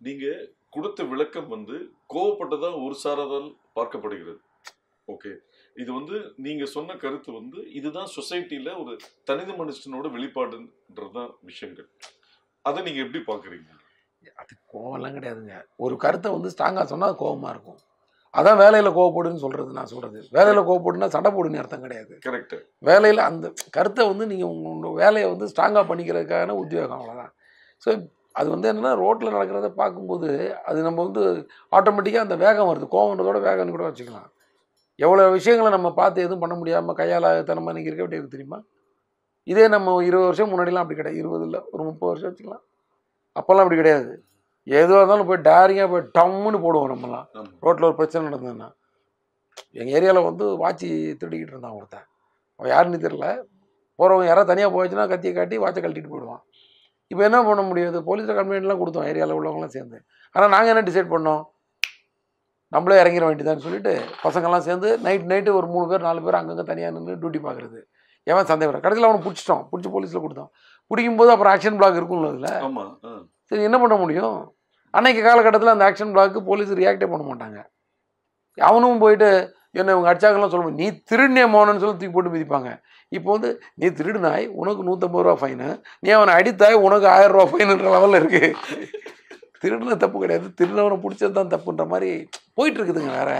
நீங்கள் கொடுத்த விளக்கம் வந்து கோவப்பட்டதான் ஒரு சாராதால் பார்க்கப்படுகிறது. ஓகே, இது வந்து நீங்கள் சொன்ன கருத்து வந்து இதுதான் சொசைட்டியில் ஒரு தனித மனுஷனோட வெளிப்பாடுன்றதுதான் விஷயங்கள். அதை நீங்கள் எப்படி பார்க்குறீங்க?
அது கோவம்லாம் கிடையாதுங்க. ஒரு கருத்தை வந்து ஸ்ட்ராங்காக சொன்னால் கோவமாக இருக்கும். அதான் வேலையில் கோவப்படுன்னு சொல்கிறது. நான் சொல்கிறது வேலையில் கோவப்படுன்னா சண்டை போடுன்னு அர்த்தம் கிடையாது.
கரெக்டு. வேலையில்
அந்த கருத்தை வந்து நீங்கள் உங்களோட வேலையை வந்து ஸ்ட்ராங்காக பண்ணிக்கிறதுக்கான உத்தியோகம், அவ்வளோதான். ஸோ அது வந்து என்னென்னா ரோட்டில் நடக்கிறத பார்க்கும்போது அது நம்ம வந்து ஆட்டோமேட்டிக்காக அந்த வேகம் வருது. கோவன்றதோட வேகம்னு கூட வச்சுக்கலாம். எவ்வளோ விஷயங்களை நம்ம பார்த்து எதுவும் பண்ண முடியாமல் கையால் தனமாக நீங்கள் இருக்க வேண்டியது தெரியுமா? இதே நம்ம 20 வருஷம் முன்னாடிலாம் அப்படி கிடையாது. 20 இல்லை, ஒரு 30 வருஷம் வச்சுக்கலாம். அப்போல்லாம் அப்படி கிடையாது. எதுவாக இருந்தாலும் போய் டேரிங்காக போய் டம்முன்னு போடுவோம். நம்மலாம் ரோட்டில் ஒரு பிரச்சனை நடந்ததுன்னா, எங்கள் ஏரியாவில் வந்து வாட்சி திருடிக்கிட்டு இருந்தான் ஒருத்தன். அவன் யாருன்னு தெரியல. போகிறவங்க யாராவது தனியாக போயிடுச்சுன்னா கத்தியை காட்டி வாட்சை கழட்டிட்டு போயிடுவான். இப்போ என்ன பண்ண முடியாது? போலீஸில் கம்ப்ளைண்ட்லாம் கொடுத்தோம் ஏரியாவில் உள்ளவங்களாம் சேர்ந்து. ஆனால் நாங்கள் என்ன டிசைட் பண்ணோம், நம்மளே இறங்கிட வேண்டியதான்னு சொல்லிட்டு பசங்கள்லாம் சேர்ந்து நைட்டு ஒரு 3 பேர் 4 பேர் அங்கங்கே தனியாக நின்று டியூட்டி பார்க்குறது. எவன் சந்தேகம் கடைசியில் அவனை பிடிச்சிட்டோம், பிடிச்சி போலீஸில் கொடுத்தோம். பிடிக்கும்போது அப்புறம் ஆக்ஷன் பிளாக் இருக்கும்ல அதில். சரி என்ன பண்ண முடியும்? அன்னைக்கு காலகட்டத்தில் அந்த ஆக்ஷன் பிளாக்கு போலீஸ் ரியாக்டே பண்ண மாட்டாங்க. அவனும் போயிட்டு என்ன இவங்க அடிச்சாங்கலாம் சொல்ல முடியும். நீ திருடினே மோனன்னு சொல்லி தூக்கி போட்டு மிதிப்பாங்க. இப்போ வந்து நீ திருடினாய் உனக்கு 150 ரூபா ஃபைனு, நீ அவனை அடித்தாய் உனக்கு 1000 ரூபா ஃபைனுன்ற லெவலில் இருக்குது. திருடின தப்பு கிடையாது, திருடினவனை பிடிச்சது தான் தப்புன்ற மாதிரி போயிட்டு இருக்குதுங்க. வேற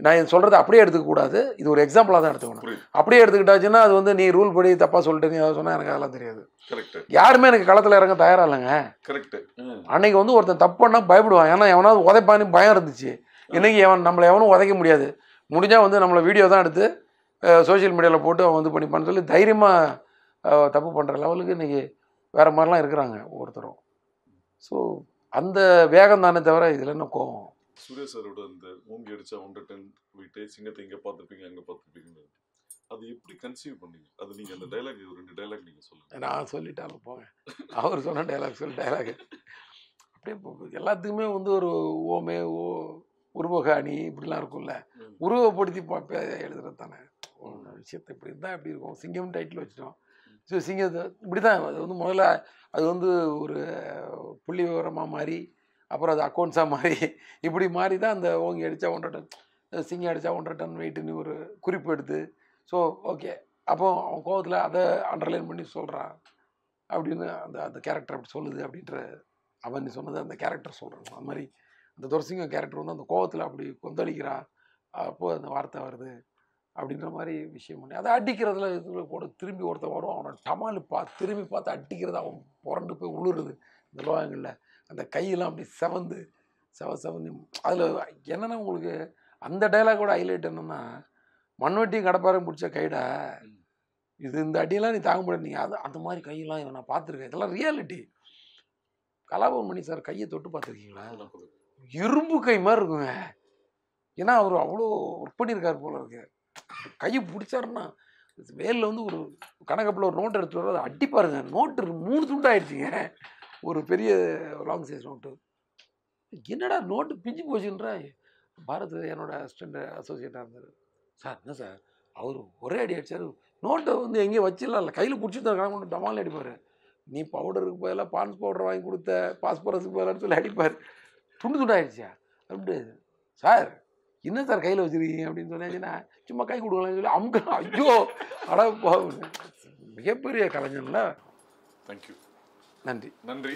நான் சொல்கிறத அப்படியே எடுத்துக்கக்கூடாது, இது ஒரு எக்ஸாம்பிளாக தான் எடுத்துக்கணும். அப்படியே எடுத்துக்கிட்டாச்சுன்னா அது வந்து நீ ரூல் படி தப்பாக சொல்லிட்டு நீ அதை சொன்னால் எனக்கு அதெல்லாம் தெரியாது. யாருமே எனக்கு களத்தில் இறங்க தயாராக இல்லைங்க. அன்னைக்கு வந்து ஒருத்தன் தப்பு பண்ணால் பயப்படுவான், ஏன்னா எவனாவது உதைப்பான்னு பயம் இருந்துச்சு. இன்னைக்கு நம்மளை எவனும் உதைக்க முடியாது. முடிஞ்சால் வந்து நம்மளை வீடியோ தான் எடுத்து சோஷியல் மீடியாவில் போட்டு அவன் வந்து பண்ணிப்பான்னு சொல்லி தைரியமாக தப்பு பண்ணுற லெவலுக்கு இன்றைக்கி வேறு மாதிரிலாம் இருக்கிறாங்க ஒவ்வொருத்தரும். ஸோ அந்த வேகம் தானே தவிர இதில் என்ன கோவம்.
சூர்யா சாரோட அந்த ஓங்கி அடிச்சா 100 டன் வீட்டை சிங்கத்தை இங்கே பார்த்துருப்பீங்க அங்கே பார்த்துருப்பீங்க, அது எப்படி கன்சீவ் பண்ணீங்க? அது நீங்கள் அந்த டைலாக் 2 டைலாக் நீங்கள் சொல்லுங்கள்.
நான் சொல்லிட்டாலும் போங்க, அவர் சொன்ன டைலாக் டைலாக் அப்படியே எல்லாத்துக்குமே வந்து ஒரு ஓமே உருவக அணி இப்படிலாம் இருக்கும்ல, உருவப்படுத்தி எழுதுறது தானே. விஷயத்தை இப்படி இருந்தால் எப்படி இருக்கும், சிங்கம் டைட்டில் வச்சுட்டோம். ஸோ சிங்கத்தை இப்படி தான் அது வந்து முதல்ல அது வந்து ஒரு புள்ளி விவரமாக மாறி அப்புறம் அது அக்கௌண்ட்ஸாக மாறி இப்படி மாறி தான் அந்த ஓங்கி அடித்தா 100 டன், சிங்கம் அடித்தா 100 டன் வெயிட்டுன்னு ஒரு குறிப்பு எடுத்து. ஸோ ஓகே, அப்போ அவன் கோவத்தில் அதை அண்டர்லைன் பண்ணி சொல்கிறான் அப்படின்னு அந்த கேரக்டர் அப்படி சொல்லுது அப்படின்ற அவன் சொன்னது அந்த கேரக்டர் சொல்கிறான். அந்த மாதிரி அந்த துரசிங்கம் கேரக்டர் வந்து அந்த கோவத்தில் அப்படி கொந்தளிக்கிறா, அப்போது அந்த வார்த்தை வருது அப்படின்ற மாதிரி விஷயம் பண்ணி அதை அடிக்கிறதுல இதில் கூட திரும்பி ஒருத்தன் வரும், அவனை டமாலு திரும்பி பார்த்து அடிக்கிறது, அவன் புரண்டு போய் உழுறது இந்த லோகங்களில், அந்த கையெல்லாம் அப்படி செவந்து அதில் என்னென்னா உங்களுக்கு அந்த டைலாகோட ஹைலைட் என்னென்னா, மண்வெட்டியும் கடப்பாரையும் பிடிச்ச கைடா இது, இந்த அடியெல்லாம் நீ தாங்க முடியாது, நீங்கள் அது அந்த மாதிரி கையெல்லாம் நான் பார்த்துருக்கேன், இதெல்லாம் ரியாலிட்டி. கலாபவன் மணி சார் கையை தொட்டு பார்த்துருக்கீங்களா? இரும்பு கை மாதிரி இருக்குங்க. ஏன்னா அவர் அவ்வளோ ஒர்க் பண்ணியிருக்காரு போல இருக்கு. கையை பிடிச்சாருன்னா வேலில் வந்து ஒரு கணக்கப்பில் ஒரு நோட்டு எடுத்து வர அதை அடிப்பாருங்க. நோட்டு 3 துண்டாயிடுச்சுங்க, ஒரு பெரிய லாங் சைஸ் நோட்டு. என்னடா நோட்டு பிஞ்சு போச்சுன்ற பாரத் என்னோட அசிஸ்டண்ட் அசோசியேட்டாக இருந்தார். சார் என்ன சார் அவர் ஒரே அடி அடித்தார், நோட்டை வந்து எங்கேயும் வச்சிடலாம் இல்லை, கையில் பிடிச்சிட்டு தான் கணக்கு டமால் அடிப்பார். நீ பவுடருக்கு பதிலாக பான்ஸ் பவுடர் வாங்கி கொடுத்த பாஸ்பரஸுக்கு பதிலான்னு சொல்லி அடிப்பார். துண்டாயிடுச்சா அப்படி சார் என்ன சார் கையில் வச்சுருக்கீங்க அப்படின்னு சொன்னாச்சுன்னா சும்மா கை கொடுக்கலாம்னு சொல்லி அமுக்க. ஐயோ அட மிகப்பெரிய கலைஞர்ல.
தேங்க்யூ,
நன்றி.